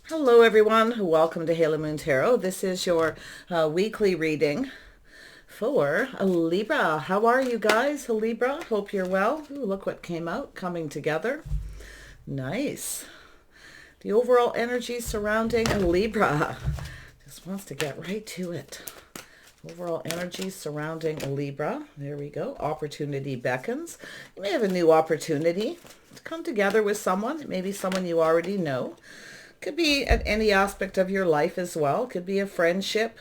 Hello everyone, welcome to Halo Moon Tarot. This is your weekly reading for Libra. How are you guys, Libra? Hope you're well. Ooh, look what came out, coming together. Nice. The overall energy surrounding Libra. Just wants to get right to it. Overall energy surrounding Libra. There we go. Opportunity beckons. You may have a new opportunity to come together with someone. Maybe someone you already know. Could be at any aspect of your life as well. Could be a friendship.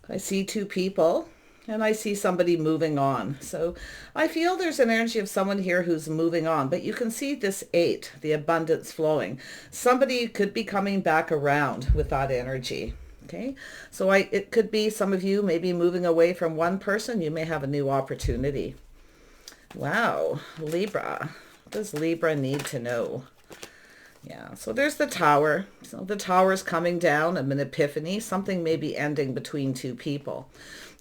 I see two people and I see somebody moving on. So I feel there's an energy of someone here who's moving on, but you can see this 8, the abundance flowing. Somebody could be coming back around with that energy. Okay, so it could be some of you maybe moving away from one person. You may have a new opportunity. Wow, Libra. What does Libra need to know? Yeah, so there's the Tower. So the Tower is coming down, an epiphany. Something may be ending between two people.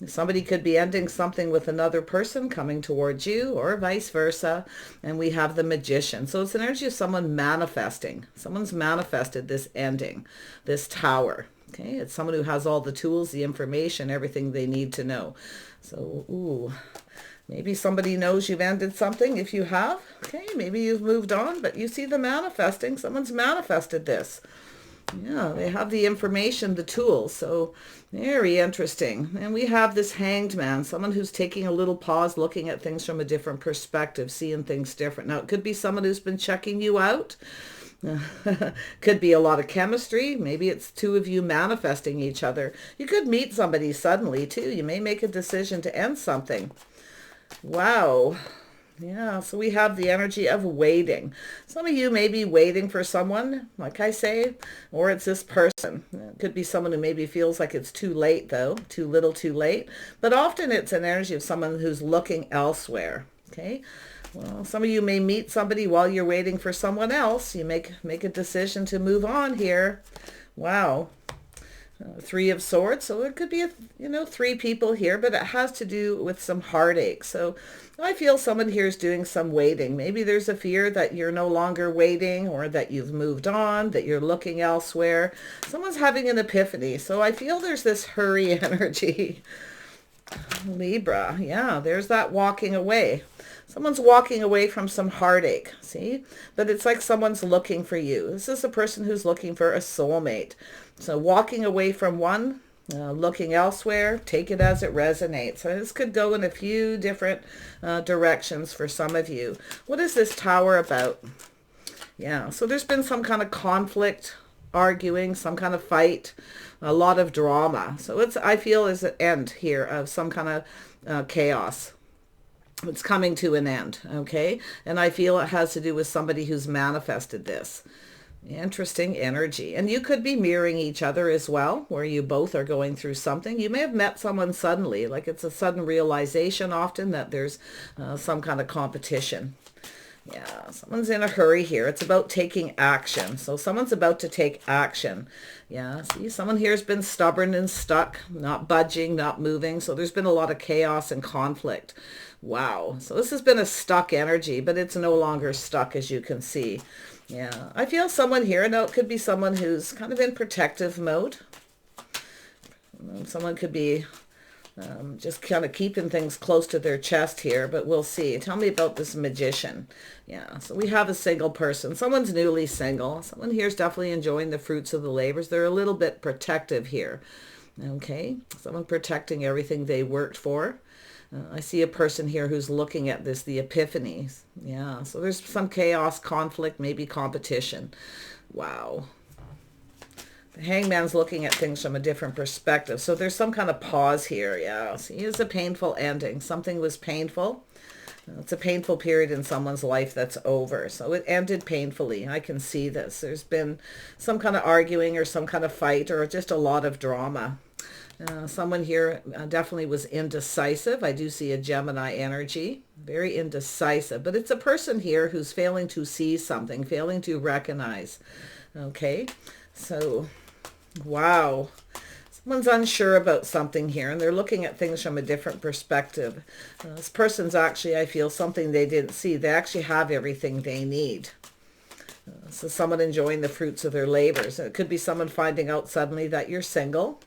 Somebody could be ending something with another person coming towards you, or vice versa. And we have the Magician. So it's an energy of someone manifesting. Someone's manifested this ending, this Tower. Okay, it's someone who has all the tools, the information, everything they need to know. So, ooh. Maybe somebody knows you've ended something. If you have, okay, maybe you've moved on, but you see the manifesting. Someone's manifested this. Yeah, they have the information, the tools. So very interesting. And we have this Hanged Man, someone who's taking a little pause, looking at things from a different perspective, seeing things different. Now, it could be someone who's been checking you out. Could be a lot of chemistry. Maybe it's two of you manifesting each other. You could meet somebody suddenly, too. You may make a decision to end something. Wow. Yeah, so we have the energy of waiting. Some of you may be waiting for someone, like I say, or it's this person. It could be someone who maybe feels like it's too late, though, too little, too late. But often it's an energy of someone who's looking elsewhere. Okay. Well, some of you may meet somebody while you're waiting for someone else. You make a decision to move on here. Wow. 3 of Swords. So it could be, 3 people here, but it has to do with some heartache. So I feel someone here is doing some waiting. Maybe there's a fear that you're no longer waiting, or that you've moved on, that you're looking elsewhere. Someone's having an epiphany. So I feel there's this hurry energy. Libra. Yeah, there's that walking away. Someone's walking away from some heartache, see? But it's like someone's looking for you. This is a person who's looking for a soulmate. So walking away from one, looking elsewhere, take it as it resonates. So this could go in a few different directions for some of you. What is this Tower about? Yeah, so there's been some kind of conflict, arguing, some kind of fight, a lot of drama. So I feel is an end here of some kind of chaos. It's coming to an end, okay? And I feel it has to do with somebody who's manifested this. Interesting energy. And you could be mirroring each other as well, where you both are going through something. You may have met someone suddenly, like it's a sudden realization often that there's some kind of competition. Yeah, someone's in a hurry here. It's about taking action. So someone's about to take action. Yeah, see, someone here has been stubborn and stuck, not budging, not moving. So there's been a lot of chaos and conflict. Wow. So this has been a stuck energy, but it's no longer stuck, as you can see. Yeah, I feel someone here. Now, it could be someone who's kind of in protective mode. Someone could be just kind of keeping things close to their chest here, but we'll see. Tell me about this Magician. Yeah, so we have a single person. Someone's newly single. Someone here is definitely enjoying the fruits of the labors. They're a little bit protective here. Okay, someone protecting everything they worked for. I see a person here who's looking at this, the epiphanies. Yeah, so there's some chaos, conflict, maybe competition. Wow. The Hangman's looking at things from a different perspective. So there's some kind of pause here. Yeah, see, it's a painful ending. Something was painful. It's a painful period in someone's life that's over. So it ended painfully. I can see this. There's been some kind of arguing or some kind of fight or just a lot of drama. Someone here definitely was indecisive. I do see a Gemini energy, very indecisive, but it's a person here who's failing to see something, failing to recognize. Okay, so, wow. Someone's unsure about something here, and they're looking at things from a different perspective. This person's actually, I feel, something they didn't see. They actually have everything they need. So someone enjoying the fruits of their labors. It could be someone finding out suddenly that you're single.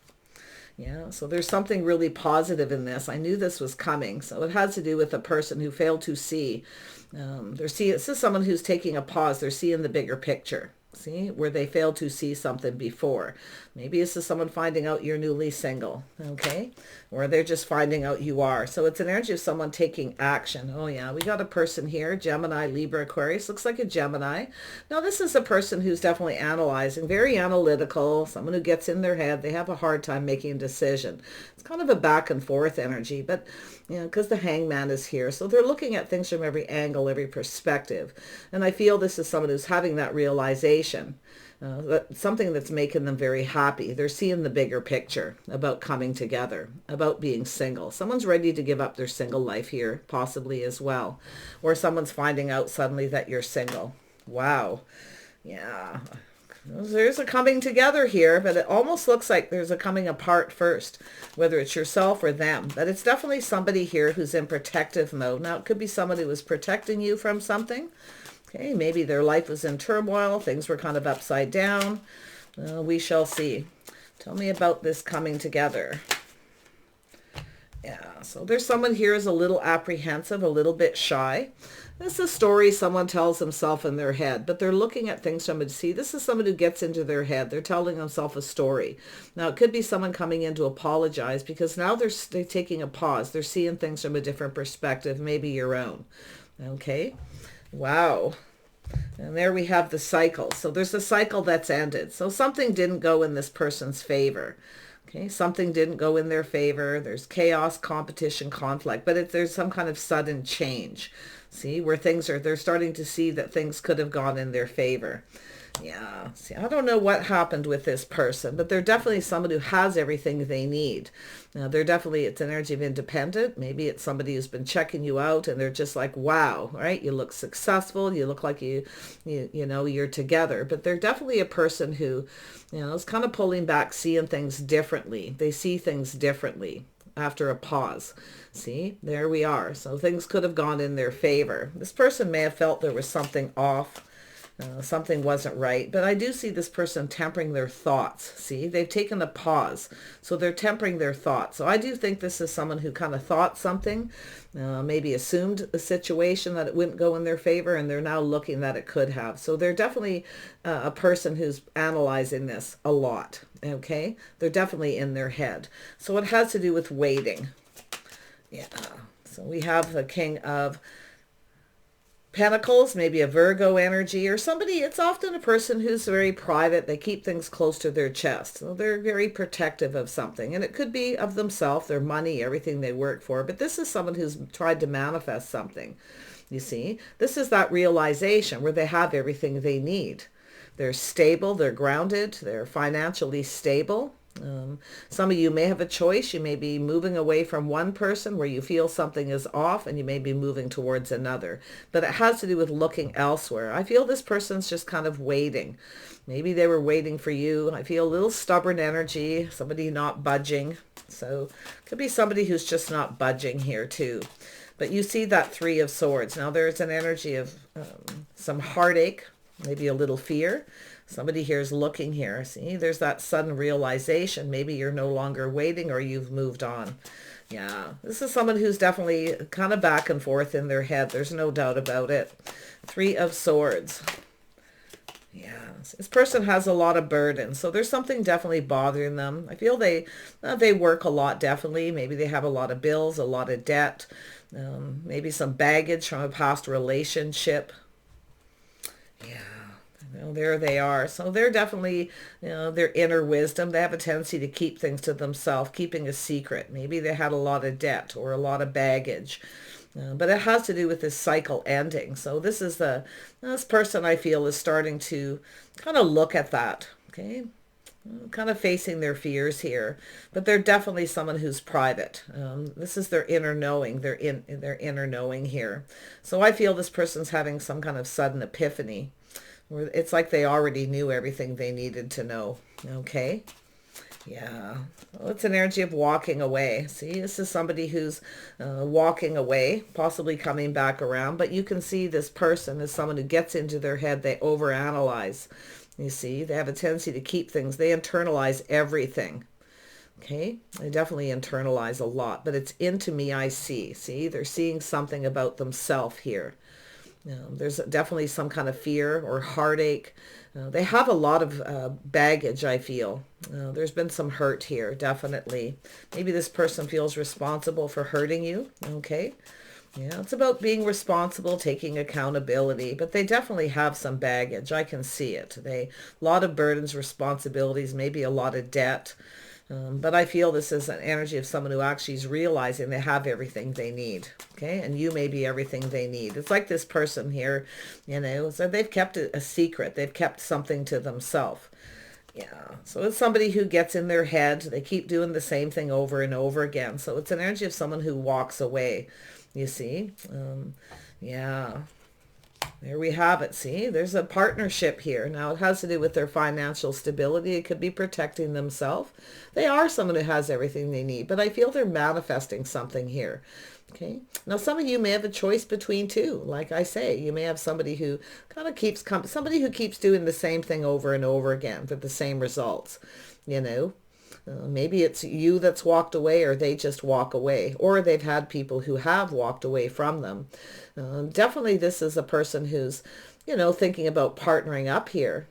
Yeah, so there's something really positive in this. I knew this was coming. So it has to do with a person who failed to see. This is someone who's taking a pause. They're seeing the bigger picture. See, where they failed to see something before. Maybe this is someone finding out you're newly single, okay? Or they're just finding out you are. So it's an energy of someone taking action. Oh yeah, we got a person here, Gemini, Libra, Aquarius. Looks like a Gemini. Now this is a person who's definitely analyzing, very analytical, someone who gets in their head. They have a hard time making a decision. It's kind of a back and forth energy, but because the hangman is here. So they're looking at things from every angle, every perspective. And I feel this is someone who's having that realization, something that's making them very happy. They're seeing the bigger picture about coming together, about being single. Someone's ready to give up their single life here, possibly as well. Or someone's finding out suddenly that you're single. Wow. Yeah. There's a coming together here, but it almost looks like there's a coming apart first, whether it's yourself or them. But it's definitely somebody here who's in protective mode. Now, it could be somebody who was protecting you from something. Okay, maybe their life was in turmoil. Things were kind of upside down. We shall see. Tell me about this coming together. Yeah, so there's someone here who's a little apprehensive, a little bit shy. This is a story someone tells himself in their head, but they're looking at things from a see. This is someone who gets into their head. They're telling themselves a story. Now, it could be someone coming in to apologize because now they're taking a pause. They're seeing things from a different perspective, maybe your own. Okay. Wow. And there we have the cycle. So there's a cycle that's ended. So something didn't go in this person's favor. Okay, something didn't go in their favor. There's chaos, competition, conflict, but there's some kind of sudden change. See, where they're starting to see that things could have gone in their favor. Yeah, see, I don't know what happened with this person, but they're definitely someone who has everything they need. Now, it's an energy of independent. Maybe it's somebody who's been checking you out and they're just like, wow, right? You look successful. You look like you're together. But they're definitely a person who, is kind of pulling back, seeing things differently. They see things differently after a pause. See, there we are. So things could have gone in their favor. This person may have felt there was something off. Something wasn't right, but I do see this person tempering their thoughts. See, they've taken a pause, so they're tempering their thoughts. So I do think this is someone who kind of thought something, maybe assumed a situation that it wouldn't go in their favor, and they're now looking that it could have. So they're definitely a person who's analyzing this a lot. Okay, they're definitely in their head. So it has to do with waiting. Yeah. So we have the King of Pentacles, maybe a Virgo energy, or somebody, it's often a person who's very private. They keep things close to their chest. So they're very protective of something. And it could be of themselves, their money, everything they work for. But this is someone who's tried to manifest something. You see, this is that realization where they have everything they need. They're stable, they're grounded, they're financially stable. Some of you may have a choice. You may be moving away from one person where you feel something is off, and you may be moving towards another. But it has to do with looking elsewhere. I feel this person's just kind of waiting. Maybe they were waiting for you. I feel a little stubborn energy, somebody not budging. So it could be somebody who's just not budging here too. But you see that Three of Swords. Now there's an energy of some heartache, maybe a little fear. Somebody here is looking here. See, there's that sudden realization. Maybe you're no longer waiting or you've moved on. Yeah, this is someone who's definitely kind of back and forth in their head. There's no doubt about it. Three of Swords. Yeah, this person has a lot of burden. So there's something definitely bothering them. I feel they work a lot, definitely. Maybe they have a lot of bills, a lot of debt. Maybe some baggage from a past relationship. Yeah. There they are. So they're definitely, their inner wisdom. They have a tendency to keep things to themselves, keeping a secret. Maybe they had a lot of debt or a lot of baggage. But it has to do with this cycle ending. So this person I feel is starting to kind of look at that. Okay. Kind of facing their fears here. But they're definitely someone who's private. This is their inner knowing. Their inner knowing here. So I feel this person's having some kind of sudden epiphany. It's like they already knew everything they needed to know. Okay. Yeah, well, it's an energy of walking away. See, this is somebody who's walking away, possibly coming back around, but you can see this person is someone who gets into their head. They overanalyze. You see, they have a tendency to keep things. They internalize everything. Okay, they definitely internalize a lot, but it's into me I see. See, they're seeing something about themselves here. There's definitely some kind of fear or heartache. They have a lot of baggage, I feel. There's been some hurt here, definitely. Maybe this person feels responsible for hurting you, okay? Yeah, it's about being responsible, taking accountability, but they definitely have some baggage. I can see it. A lot of burdens, responsibilities, maybe a lot of debt. But I feel this is an energy of someone who actually is realizing they have everything they need. Okay. And you may be everything they need. It's like this person here, so they've kept a secret. They've kept something to themselves. Yeah. So it's somebody who gets in their head. They keep doing the same thing over and over again. So it's an energy of someone who walks away, you see. Yeah. There we have it. See, there's a partnership here. Now, it has to do with their financial stability. It could be protecting themselves. They are someone who has everything they need, but I feel they're manifesting something here. Okay. Now, some of you may have a choice between two. Like I say, you may have somebody who kind of somebody who keeps doing the same thing over and over again for the same results, Maybe it's you that's walked away, or they just walk away, or they've had people who have walked away from them. Definitely this is a person who's, thinking about partnering up here.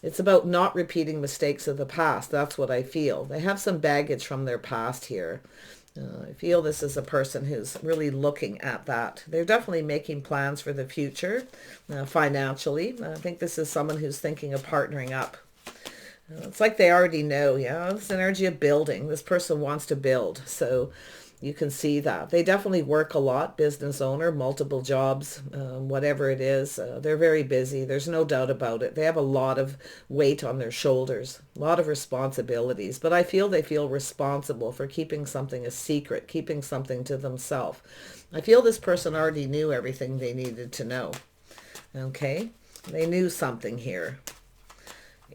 It's about not repeating mistakes of the past. That's what I feel. They have some baggage from their past here. I feel this is a person who's really looking at that. They're definitely making plans for the future financially. I think this is someone who's thinking of partnering up. It's like they already know, it's an energy of building. This person wants to build, so you can see that. They definitely work a lot, business owner, multiple jobs, whatever it is. They're very busy. There's no doubt about it. They have a lot of weight on their shoulders, a lot of responsibilities, but I feel they feel responsible for keeping something a secret, keeping something to themselves. I feel this person already knew everything they needed to know, okay? They knew something here.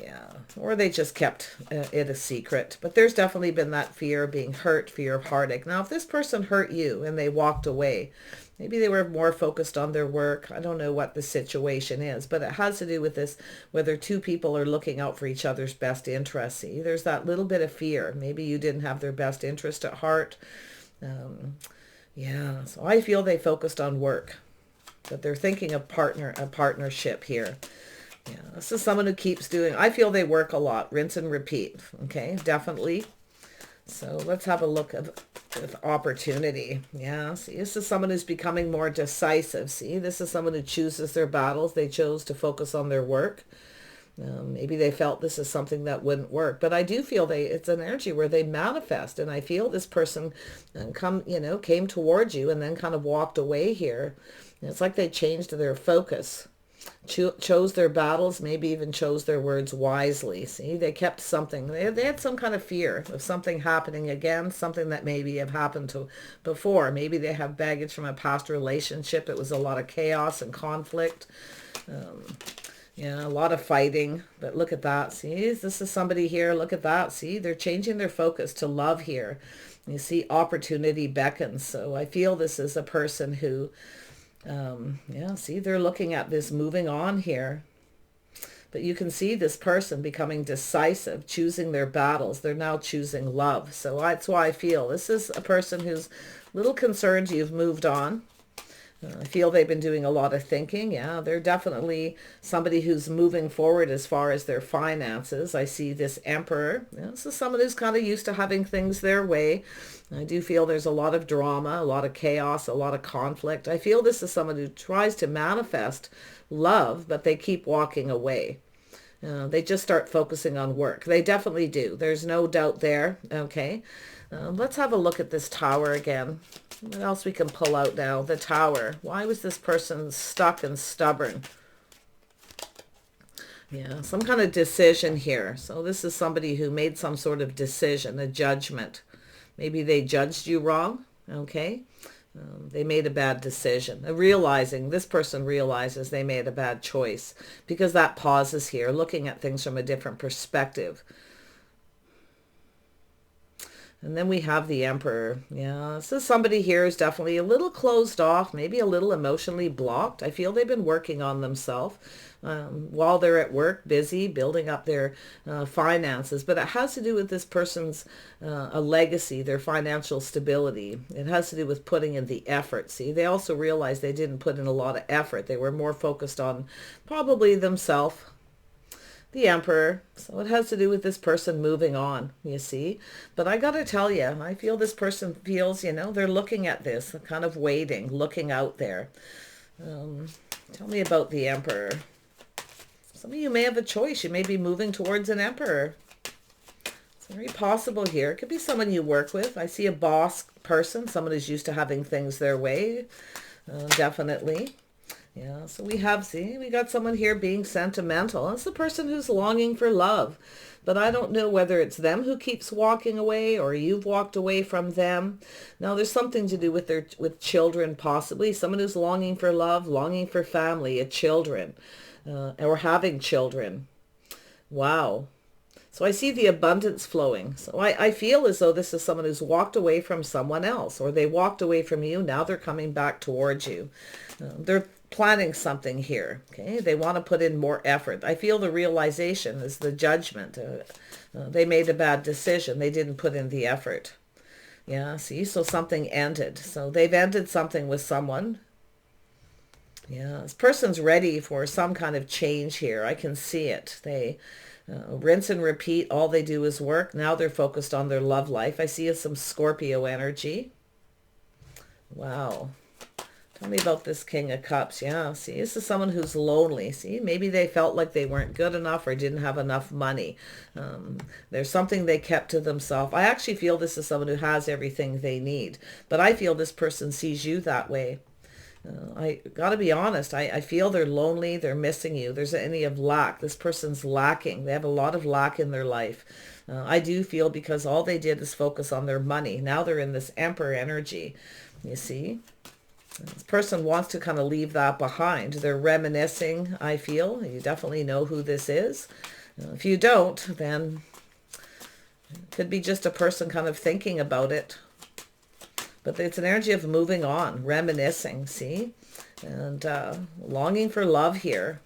Yeah, or they just kept it a secret. But there's definitely been that fear of being hurt, fear of heartache. Now, if this person hurt you and they walked away, maybe they were more focused on their work. I don't know what the situation is, but it has to do with this, whether two people are looking out for each other's best interests. See, there's that little bit of fear. Maybe you didn't have their best interest at heart. Yeah, so I feel they focused on work, but they're thinking of a partnership here. Yeah, this is someone who keeps doing, I feel they work a lot, rinse and repeat. Okay, definitely. So let's have a look at opportunity. Yeah, see, this is someone who's becoming more decisive. See, this is someone who chooses their battles. They chose to focus on their work. Maybe they felt this is something that wouldn't work, but I do feel it's an energy where they manifest, and I feel this person came towards you and then kind of walked away here. It's like they changed their focus. Chose their battles, maybe even chose their words wisely. See, they kept something. They had some kind of fear of something happening again, something that maybe have happened to before. Maybe they have baggage from a past relationship. It was a lot of chaos and conflict. A lot of fighting. But look at that. See, this is somebody here. Look at that. See, they're changing their focus to love here. You see, opportunity beckons. So I feel this is a person who see, they're looking at this moving on here, but you can see this person becoming decisive, choosing their battles. They're now choosing love. So that's why I feel this is a person who's a little concerned you've moved on. I feel they've been doing a lot of thinking. Yeah, they're definitely somebody who's moving forward as far as their finances. I see this Emperor. This is someone who's kind of used to having things their way. I do feel there's a lot of drama, a lot of chaos, a lot of conflict. I feel this is someone who tries to manifest love, but they keep walking away. They just start focusing on work. They definitely do. There's no doubt there. Okay. Let's have a look at this Tower again. What else we can pull out now? The Tower. Why was this person stuck and stubborn? Yeah, some kind of decision here. So this is somebody who made some sort of decision, a judgment. Maybe they judged you wrong. Okay. They made a bad decision. This person realizes they made a bad choice, because that pauses here, looking at things from a different perspective. And then we have the Emperor. Yeah, so somebody here is definitely a little closed off, maybe a little emotionally blocked. I feel they've been working on themselves while they're at work, busy building up their finances. But it has to do with this person's a legacy, their financial stability. It has to do with putting in the effort. See, they also realized they didn't put in a lot of effort. They were more focused on probably themselves, the Emperor. So it has to do with this person moving on, you see. But I got to tell you, I feel this person feels, you know, they're looking at this, kind of waiting, looking out there. Tell me about the Emperor. Some of you may have a choice. You may be moving towards an Emperor. It's very possible here. It could be someone you work with. I see a boss person, someone who's used to having things their way, definitely. Yeah, so we got someone here being sentimental. It's the person who's longing for love. But I don't know whether it's them who keeps walking away or you've walked away from them. Now, there's something to do with children, possibly. Someone who's longing for love, longing for family, children, or having children. Wow. So I see the abundance flowing. So I feel as though this is someone who's walked away from someone else, or they walked away from you. Now they're coming back towards you. They're planning something here. Okay, they want to put in more effort. I feel the realization is the judgment. They made a bad decision. They didn't put in the effort. Yeah, see, so something ended. So they've ended something with someone. Yeah, this person's ready for some kind of change here. I can see it. They rinse and repeat. All they do is work. Now they're focused on their love life. I see some Scorpio energy. Wow. Tell me about this King of Cups. Yeah, see, this is someone who's lonely. See, maybe they felt like they weren't good enough or didn't have enough money. There's something they kept to themselves. I actually feel this is someone who has everything they need. But I feel this person sees you that way. I got to be honest. I feel they're lonely. They're missing you. There's any of lack. This person's lacking. They have a lot of lack in their life. I do feel because all they did is focus on their money. Now they're in this Emperor energy. You see? This person wants to kind of leave that behind. They're reminiscing, I feel. You definitely know who this is. If you don't, then it could be just a person kind of thinking about it. But it's an energy of moving on, reminiscing, see? And longing for love here.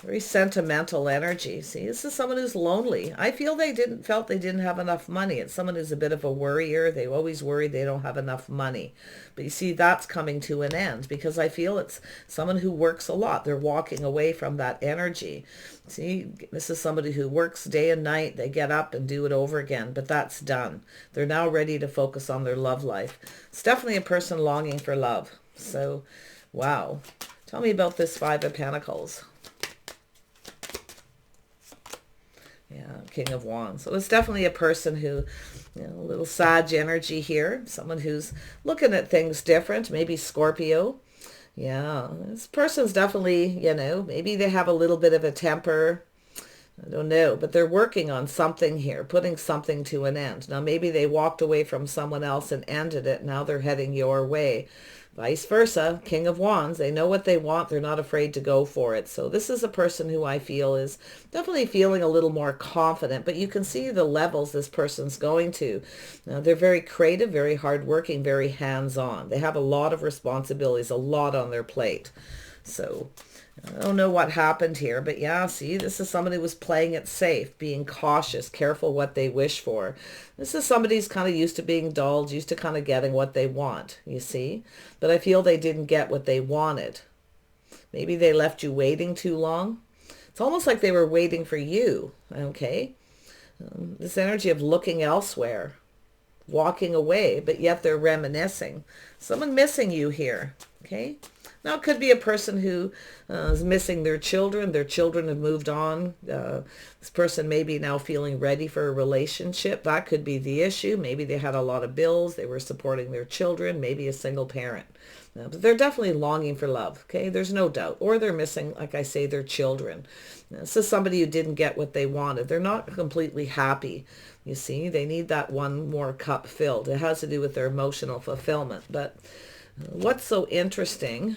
Very sentimental energy. See, this is someone who's lonely. I feel felt they didn't have enough money. It's someone who's a bit of a worrier. They always worry they don't have enough money. But you see, that's coming to an end because I feel it's someone who works a lot. They're walking away from that energy. See, this is somebody who works day and night. They get up and do it over again, but that's done. They're now ready to focus on their love life. It's definitely a person longing for love. So, wow. Tell me about this Five of Pentacles. Yeah, King of Wands. So it's definitely a person who, you know, a little Sag energy here. Someone who's looking at things different. Maybe Scorpio. Yeah, this person's definitely, you know, maybe they have a little bit of a temper. I don't know, but they're working on something here, putting something to an end. Now, maybe they walked away from someone else and ended it. Now they're heading your way. Vice versa, King of Wands, they know what they want. They're not afraid to go for it. So this is a person who I feel is definitely feeling a little more confident, but you can see the levels this person's going to. Now, they're very creative, very hardworking, very hands-on. They have a lot of responsibilities, a lot on their plate. So I don't know what happened here, but yeah, see, this is somebody who was playing it safe, being cautious, careful what they wish for. This is somebody who's kind of used to being dulled, used to kind of getting what they want, you see. But I feel they didn't get what they wanted. Maybe they left you waiting too long. It's almost like they were waiting for you, okay? This energy of looking elsewhere, walking away, but yet they're reminiscing. Someone missing you here, okay? Now, it could be a person who is missing their children. Their children have moved on. This person may be now feeling ready for a relationship. That could be the issue. Maybe they had a lot of bills. They were supporting their children. Maybe a single parent. But they're definitely longing for love. Okay, there's no doubt. Or they're missing, like I say, their children. This is somebody who didn't get what they wanted. They're not completely happy. You see, they need that one more cup filled. It has to do with their emotional fulfillment. But what's so interesting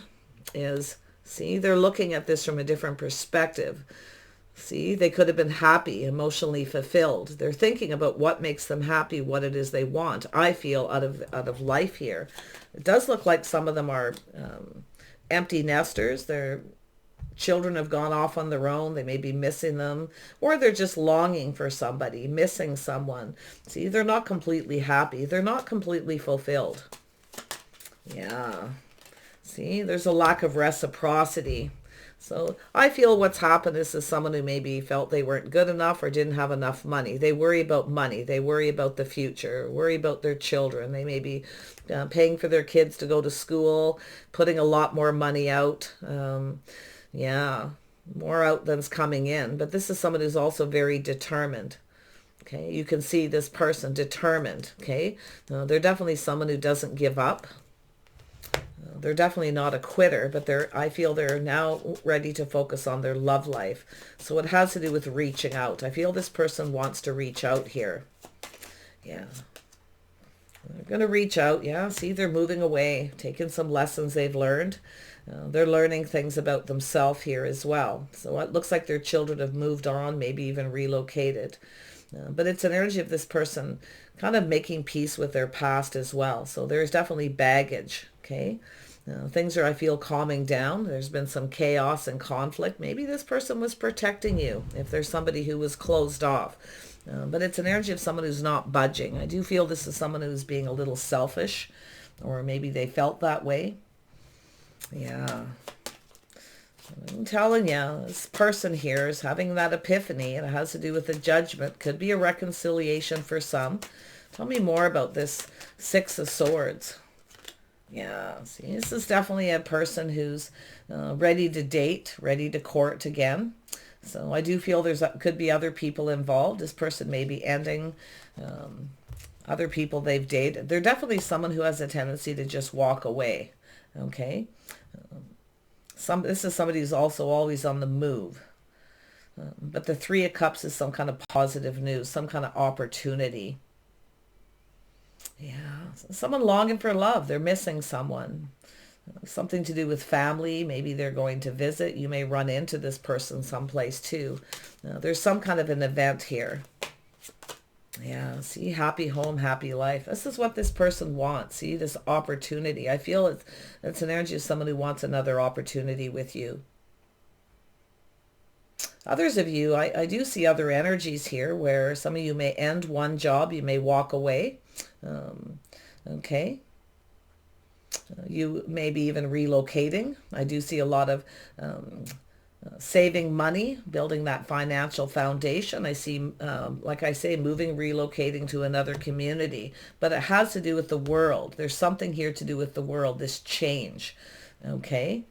is, see, they're looking at this from a different perspective. See, they could have been happy, emotionally fulfilled. They're thinking about what makes them happy, what it is they want, I feel, out of life here. It does look like some of them are empty nesters. Their children have gone off on their own. They may be missing them, or they're just longing for somebody, missing someone. See, they're not completely happy. They're not completely fulfilled. Yeah. See, there's a lack of reciprocity. So I feel what's happened is someone who maybe felt they weren't good enough or didn't have enough money. They worry about money. They worry about the future, worry about their children. They may be paying for their kids to go to school, putting a lot more money out. Yeah, more out than's coming in. But this is someone who's also very determined. Okay, you can see this person determined. Okay, they're definitely someone who doesn't give up. They're definitely not a quitter, but I feel they're now ready to focus on their love life. So it has to do with reaching out. I feel this person wants to reach out here. Yeah. They're going to reach out. Yeah. See, they're moving away, taking some lessons they've learned. They're learning things about themselves here as well. So it looks like their children have moved on, maybe even relocated. But it's an energy of this person kind of making peace with their past as well. So there's definitely baggage. Okay. Things are, I feel, calming down. There's been some chaos and conflict. Maybe this person was protecting you if there's somebody who was closed off. But it's an energy of someone who's not budging. I do feel this is someone who's being a little selfish, or maybe they felt that way. Yeah. I'm telling you, this person here is having that epiphany, and it has to do with the judgment. Could be a reconciliation for some. Tell me more about this Six of Swords. Yeah, see, this is definitely a person who's ready to date, ready to court again. So I do feel could be other people involved. This person may be ending other people they've dated. They're definitely someone who has a tendency to just walk away. Okay. This is somebody who's also always on the move. But the Three of Cups is some kind of positive news, some kind of opportunity. Yeah, someone longing for love. They're missing someone. Something to do with family. Maybe they're going to visit. You may run into this person someplace too. There's some kind of an event here. Yeah, see, happy home, happy life. This is what this person wants. See, this opportunity. I feel it's an energy of someone who wants another opportunity with you. Others of you, I do see other energies here where some of you may end one job. You may walk away. Okay. You may be even relocating. I do see a lot of saving money, building that financial foundation. I see, like I say, moving, relocating to another community. But it has to do with the world. There's something here to do with the world, this change. Okay?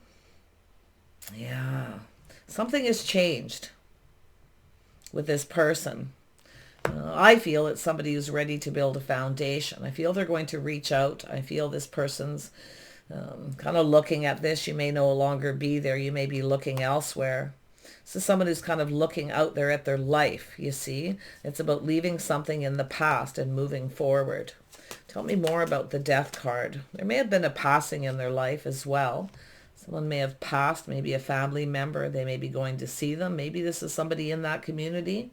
Yeah. Something has changed with this person. I feel it's somebody who's ready to build a foundation. I feel they're going to reach out. I feel this person's kind of looking at this. You may no longer be there. You may be looking elsewhere. This is someone who's kind of looking out there at their life, you see. It's about leaving something in the past and moving forward. Tell me more about the Death card. There may have been a passing in their life as well. Someone may have passed, maybe a family member. They may be going to see them. Maybe this is somebody in that community.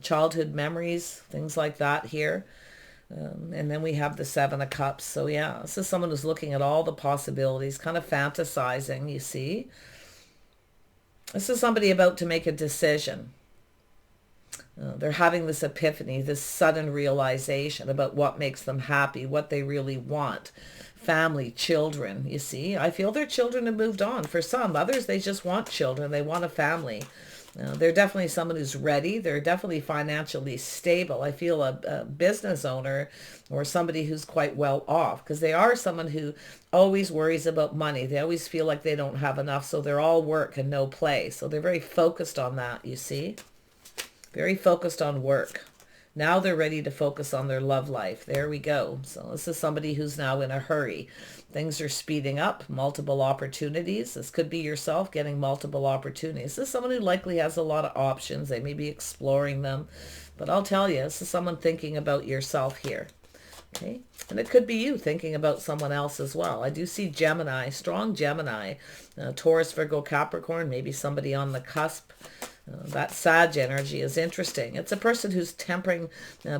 Childhood memories, things like that here. And then we have the Seven of Cups. So yeah, this is someone who's looking at all the possibilities, kind of fantasizing, you see. This is somebody about to make a decision. They're having this epiphany, this sudden realization about what makes them happy, what they really want. Family, children, you see. I feel their children have moved on. For some, others, they just want children. They want a family. They're definitely someone who's ready. They're definitely financially stable. I feel a business owner or somebody who's quite well off, because they are someone who always worries about money. They always feel like they don't have enough, so they're all work and no play. So they're very focused on that, you see. Very focused on work. Now they're ready to focus on their love life. There we go. So this is somebody who's now in a hurry. Things are speeding up, multiple opportunities. This could be yourself getting multiple opportunities. This is someone who likely has a lot of options. They may be exploring them. But I'll tell you, this is someone thinking about yourself here. Okay? And it could be you thinking about someone else as well. I do see Gemini, strong Gemini, Taurus, Virgo, Capricorn, maybe somebody on the cusp. That Sag energy is interesting. It's a person who's tempering,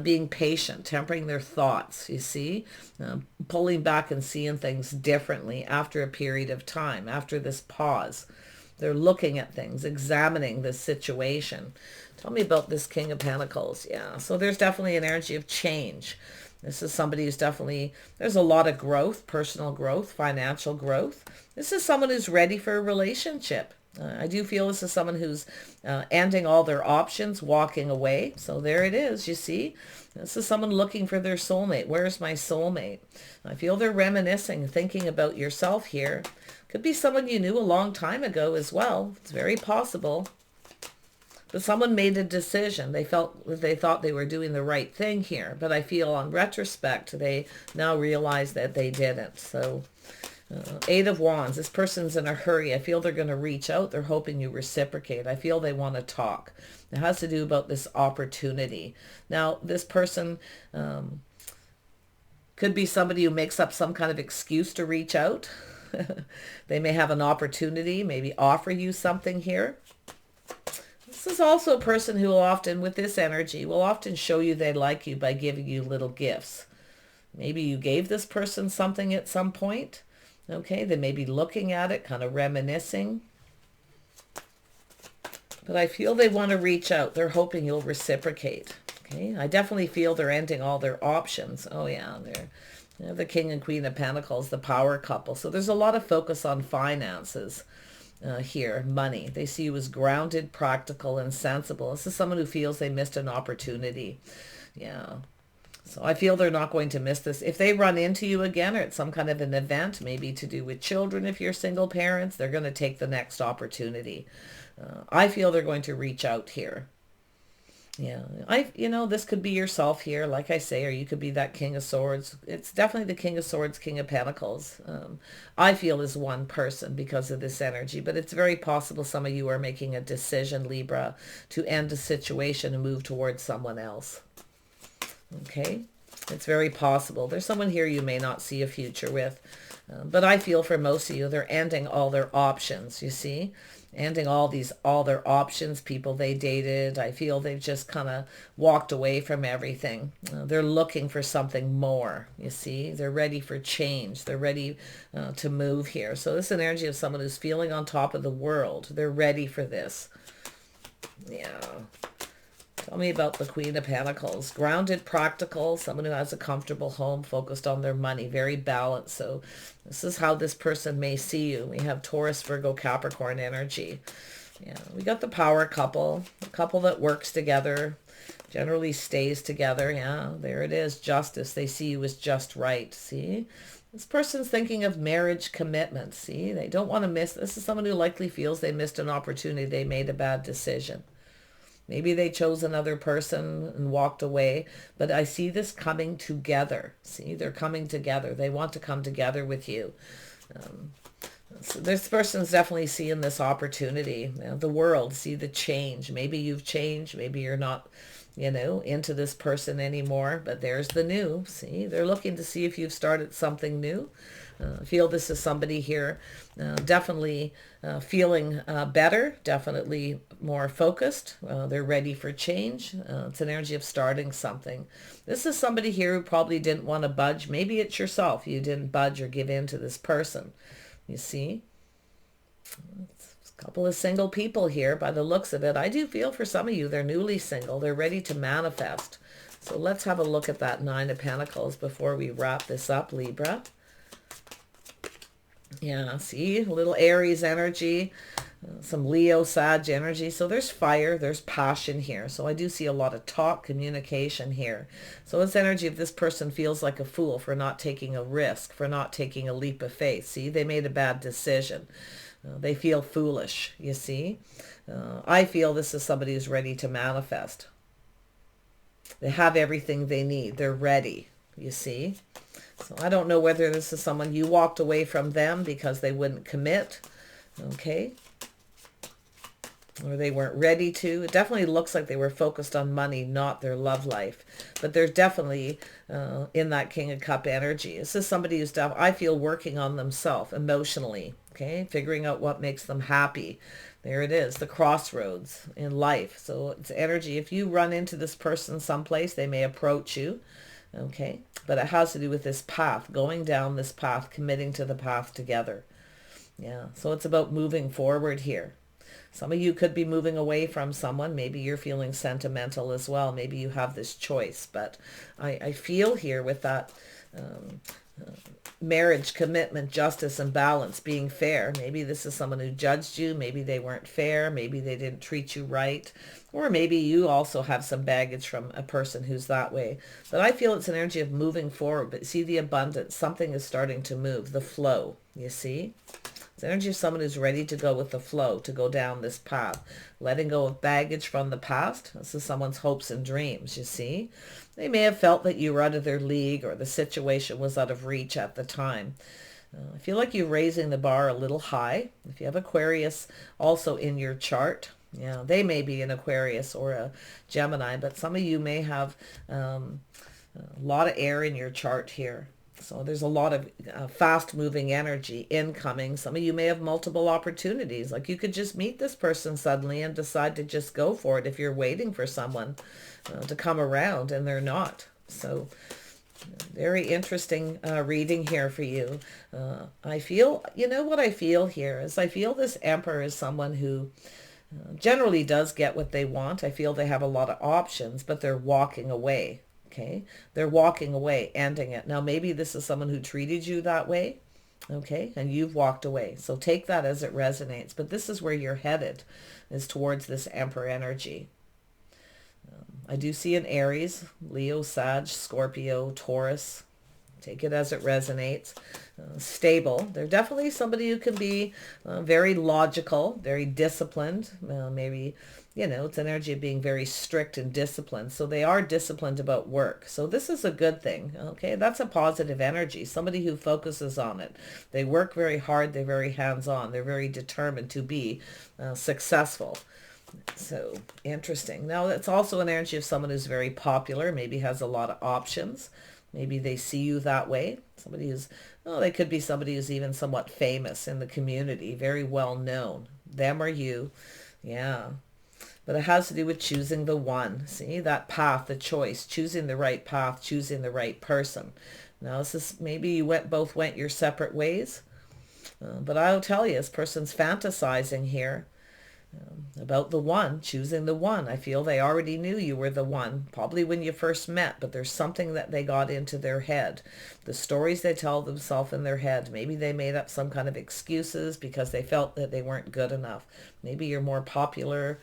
being patient, tempering their thoughts, you see, pulling back and seeing things differently after a period of time, after this pause. They're looking at things, examining this situation. Tell me about this King of Pentacles. Yeah, so there's definitely an energy of change. This is somebody who's definitely, there's a lot of growth, personal growth, financial growth. This is someone who's ready for a relationship. I do feel this is someone who's ending all their options, walking away. So there it is, you see. This is someone looking for their soulmate. Where's my soulmate? I feel they're reminiscing, thinking about yourself here. Could be someone you knew a long time ago as well. It's very possible. But someone made a decision. They thought they were doing the right thing here. But I feel on retrospect, they now realize that they didn't. So Eight of Wands, this person's in a hurry. I feel they're going to reach out. They're hoping you reciprocate. I feel they want to talk. It has to do about this opportunity. Now, this person could be somebody who makes up some kind of excuse to reach out. They may have an opportunity, maybe offer you something here. This is also a person who will often, with this energy, will often show you they like you by giving you little gifts. Maybe you gave this person something at some point. Okay, they may be looking at it, kind of reminiscing. But I feel they want to reach out. They're hoping you'll reciprocate. Okay, I definitely feel they're ending all their options. Oh yeah, they're the King and Queen of Pentacles, the power couple. So there's a lot of focus on finances here, money. They see you as grounded, practical, and sensible. This is someone who feels they missed an opportunity. Yeah. So I feel they're not going to miss this. If they run into you again or at some kind of an event, maybe to do with children if you're single parents, they're going to take the next opportunity. I feel they're going to reach out here. Yeah, this could be yourself here, like I say, or you could be that King of Swords. It's definitely the King of Swords, King of Pentacles. I feel is one person because of this energy, but it's very possible some of you are making a decision, Libra, to end a situation and move towards someone else. Okay, it's very possible. There's someone here you may not see a future with, but I feel for most of you, they're ending all their options, you see, ending all their options, people they dated. I feel they've just kind of walked away from everything. They're looking for something more, you see. They're ready for change. They're ready to move here. So this is an energy of someone who's feeling on top of the world. They're ready for this. Yeah. Tell me about the Queen of Pentacles. Grounded, practical, someone who has a comfortable home, focused on their money, very balanced. So this is how this person may see you. We have Taurus, Virgo, Capricorn energy. Yeah, we got the power couple, a couple that works together, generally stays together. Yeah, there it is, justice. They see you as just right. See? This person's thinking of marriage commitment. See? They don't want to miss. This is someone who likely feels they missed an opportunity. They made a bad decision. Maybe they chose another person and walked away, but I see this coming together. See, they're coming together. They want to come together with you. So this person's definitely seeing this opportunity. The world, see the change. Maybe you've changed. Maybe you're not, into this person anymore, but there's the new. See, they're looking to see if you've started something new. I feel this is somebody here definitely feeling better, definitely more focused. They're ready for change. It's an energy of starting something. This is somebody here who probably didn't want to budge. Maybe it's yourself. You didn't budge or give in to this person. You see? It's a couple of single people here by the looks of it. I do feel for some of you, they're newly single. They're ready to manifest. So let's have a look at that Nine of Pentacles before we wrap this up, Libra. Yeah, see, a little Aries energy, some Leo, Sag energy. So there's fire, there's passion here. So I do see a lot of talk, communication here. So it's energy of this person feels like a fool for not taking a risk, for not taking a leap of faith. See, they made a bad decision. They feel foolish, you see. I feel this is somebody who's ready to manifest. They have everything they need. They're ready, you see. So I don't know whether this is someone you walked away from them because they wouldn't commit, okay, or they weren't ready to. It definitely looks like they were focused on money, not their love life. But they're definitely in that King of Cup energy. This is somebody who's, I feel, working on themselves emotionally, Okay, figuring out what makes them happy. There it is, the crossroads in life. So it's energy. If you run into this person someplace, they may approach you. Okay, but it has to do with this path, going down this path, committing to the path together. Yeah, so it's about moving forward here. Some of you could be moving away from someone. Maybe you're feeling sentimental as well. Maybe you have this choice. But I feel here with that marriage, commitment, justice, and balance, being fair. Maybe this is someone who judged you. Maybe they weren't fair. Maybe they didn't treat you right. Or maybe you also have some baggage from a person who's that way. But I feel it's an energy of moving forward. But see the abundance. Something is starting to move. The flow, you see? It's energy of someone who's ready to go with the flow, to go down this path, letting go of baggage from the past. This is someone's hopes and dreams, you see. They may have felt that you were out of their league or the situation was out of reach at the time. I feel like you're raising the bar a little high. If you have Aquarius also in your chart, yeah, they may be an Aquarius or a Gemini, but some of you may have a lot of air in your chart here. So there's a lot of fast-moving energy incoming. Some of you may have multiple opportunities. Like you could just meet this person suddenly and decide to just go for it if you're waiting for someone to come around and they're not. So very interesting reading here for you. I feel, you know what I feel here is I feel this Emperor is someone who generally does get what they want. I feel they have a lot of options, but they're walking away. Okay, they're walking away, ending it. Now, maybe this is someone who treated you that way, okay, and you've walked away. So take that as it resonates. But this is where you're headed, is towards this Emperor energy. I do see an Aries, Leo, Sag, Scorpio, Taurus. Take it as it resonates. Stable. They're definitely somebody who can be very logical, very disciplined, maybe. You know, it's an energy of being very strict and disciplined. So they are disciplined about work. So this is a good thing. Okay, that's a positive energy. Somebody who focuses on it. They work very hard. They're very hands-on. They're very determined to be successful. So interesting. Now, it's also an energy of someone who's very popular, maybe has a lot of options. Maybe they see you that way. Somebody who's, oh, they could be somebody who's even somewhat famous in the community, very well known. Them or you. Yeah. But it has to do with choosing the one. See, that path, the choice, choosing the right path, choosing the right person. Now, this is, maybe you both went your separate ways. But I'll tell you, this person's fantasizing here about the one, choosing the one. I feel they already knew you were the one, probably when you first met, but there's something that they got into their head. The stories they tell themselves in their head. Maybe they made up some kind of excuses because they felt that they weren't good enough. Maybe you're more popular,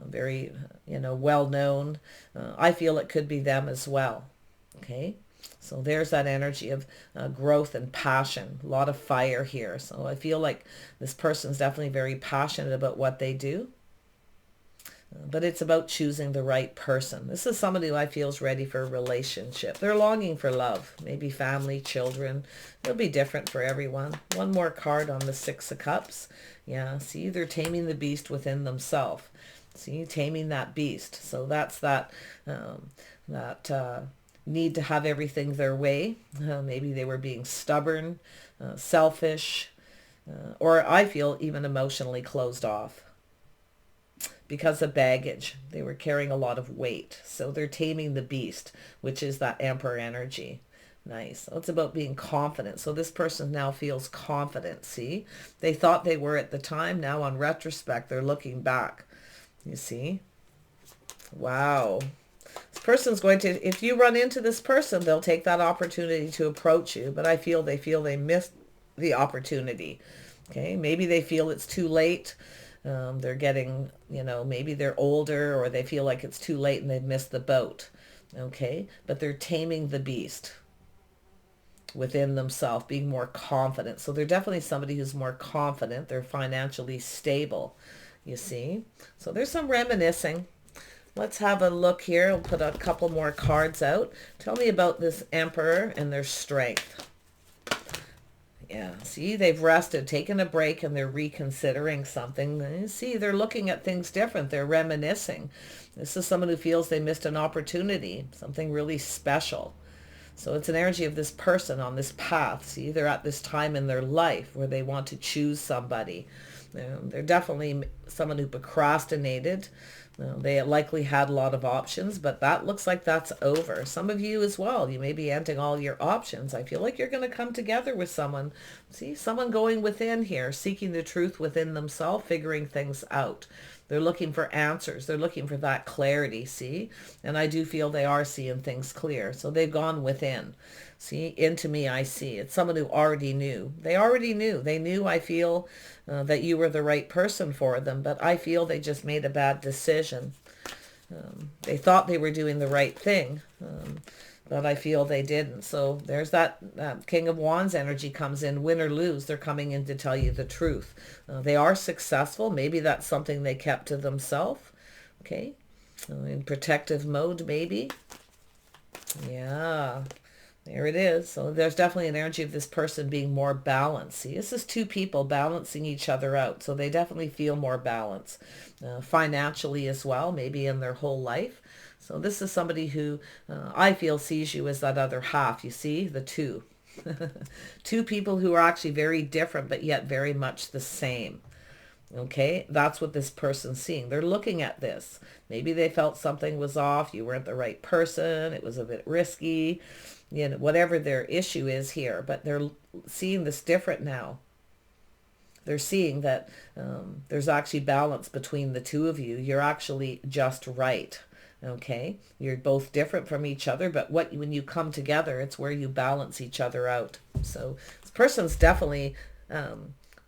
very, well known. I feel it could be them as well. Okay. So there's that energy of growth and passion, a lot of fire here. So I feel like this person's definitely very passionate about what they do. But it's about choosing the right person. This is somebody who I feel is ready for a relationship. They're longing for love, maybe family, children. It'll be different for everyone. One more card on the Six of Cups. Yeah, see, they're taming the beast within themselves. See, taming that beast. So that's that need to have everything their way. Maybe they were being stubborn, selfish, or I feel even emotionally closed off because of baggage. They were carrying a lot of weight. So they're taming the beast, which is that Emperor energy. Nice. So it's about being confident. So this person now feels confident. See, they thought they were at the time. Now on retrospect, they're looking back. You see? Wow. This person's going to, if you run into this person, they'll take that opportunity to approach you. But I feel they missed the opportunity. Okay. Maybe they feel it's too late. They're getting, maybe they're older or they feel like it's too late and they've missed the boat. Okay. But they're taming the beast within themselves, being more confident. So they're definitely somebody who's more confident. They're financially stable, you see. So there's some reminiscing. Let's have a look here. I'll put a couple more cards out. Tell me about this Emperor and their strength. Yeah, see, they've rested, taken a break, and they're reconsidering something. See, they're looking at things different. They're reminiscing. This is someone who feels they missed an opportunity, something really special. So it's an energy of this person on this path. See, they're at this time in their life where they want to choose somebody. They're definitely someone who procrastinated. They likely had a lot of options, but that looks like that's over. Some of you as well, you may be ending all your options. I feel like you're going to come together with someone. See, someone going within here, seeking the truth within themselves, figuring things out. They're looking for answers. They're looking for that clarity, see? And I do feel they are seeing things clear. So they've gone within. See, into me I see. It's someone who already knew. They already knew. They knew, I feel, that you were the right person for them. But I feel they just made a bad decision. They thought they were doing the right thing. But I feel they didn't. So there's that King of Wands energy comes in. Win or lose, they're coming in to tell you the truth. They are successful. Maybe that's something they kept to themselves. Okay. In protective mode, maybe. Yeah. There it is. So there's definitely an energy of this person being more balanced. See, this is two people balancing each other out. So they definitely feel more balanced. Financially as well, maybe in their whole life. So this is somebody who I feel sees you as that other half. You see, the two. Two people who are actually very different, but yet very much the same. Okay, that's what this person's seeing. They're looking at this. Maybe they felt something was off. You weren't the right person. It was a bit risky. You know, whatever their issue is here. But they're seeing this different now. They're seeing that there's actually balance between the two of you. You're actually just right. Okay, you're both different from each other, but when you come together, it's where you balance each other out. So this person's definitely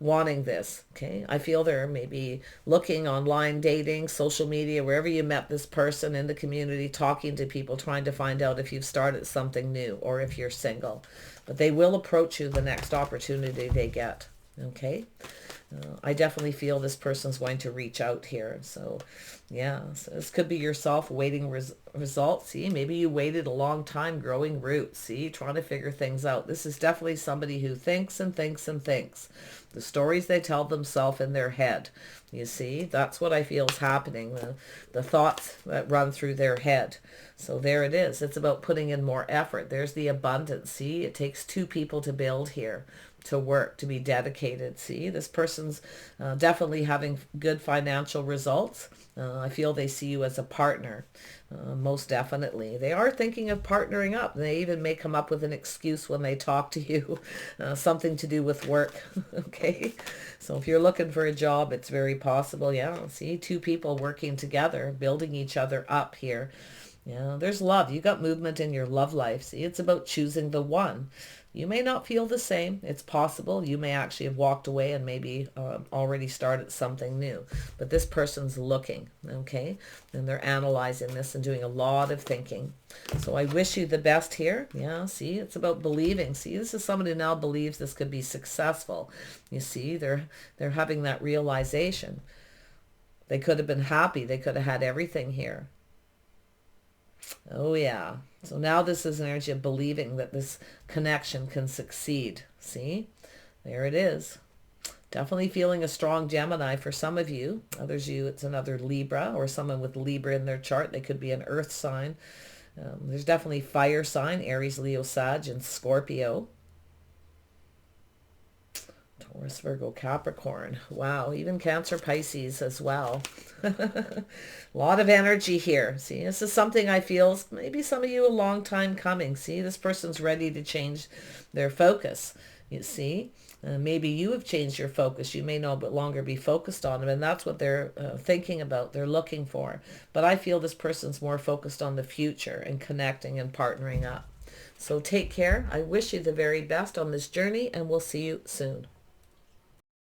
wanting this. Okay, I feel they're maybe looking online, dating, social media, wherever you met this person in the community, talking to people, trying to find out if you've started something new or if you're single. But they will approach you the next opportunity they get. Okay. I definitely feel this person's going to reach out here. So yeah, so this could be yourself waiting results. See, maybe you waited a long time growing roots. See, trying to figure things out. This is definitely somebody who thinks and thinks and thinks. The stories they tell themselves in their head. You see, that's what I feel is happening. The thoughts that run through their head. So there it is. It's about putting in more effort. There's the abundance. See, it takes two people to build here, to work, to be dedicated. See, this person's definitely having good financial results. I feel they see you as a partner, most definitely. They are thinking of partnering up. They even may come up with an excuse when they talk to you, something to do with work. Okay, so if you're looking for a job, it's very possible. Yeah, see, two people working together, building each other up here. Yeah, there's love. You got movement in your love life. See, it's about choosing the one. You may not feel the same. It's possible. You may actually have walked away and maybe already started something new. But this person's looking, okay? And they're analyzing this and doing a lot of thinking. So I wish you the best here. Yeah, see, it's about believing. See, this is someone who now believes this could be successful. You see, they're having that realization. They could have been happy. They could have had everything here. Oh yeah. So now this is an energy of believing that this connection can succeed. See? There it is. Definitely feeling a strong Gemini for some of you. Others you, it's another Libra or someone with Libra in their chart. They could be an earth sign. There's definitely fire sign, Aries, Leo, Sag, and Scorpio. Taurus, Virgo, Capricorn. Wow, even Cancer, Pisces as well. A lot of energy here. See, this is something I feel maybe some of you a long time coming. See, this person's ready to change their focus. You see, maybe you have changed your focus. You may no longer be focused on them, and that's what they're thinking about. They're looking for. But I feel this person's more focused on the future and connecting and partnering up. So take care. I wish you the very best on this journey, and we'll see you soon.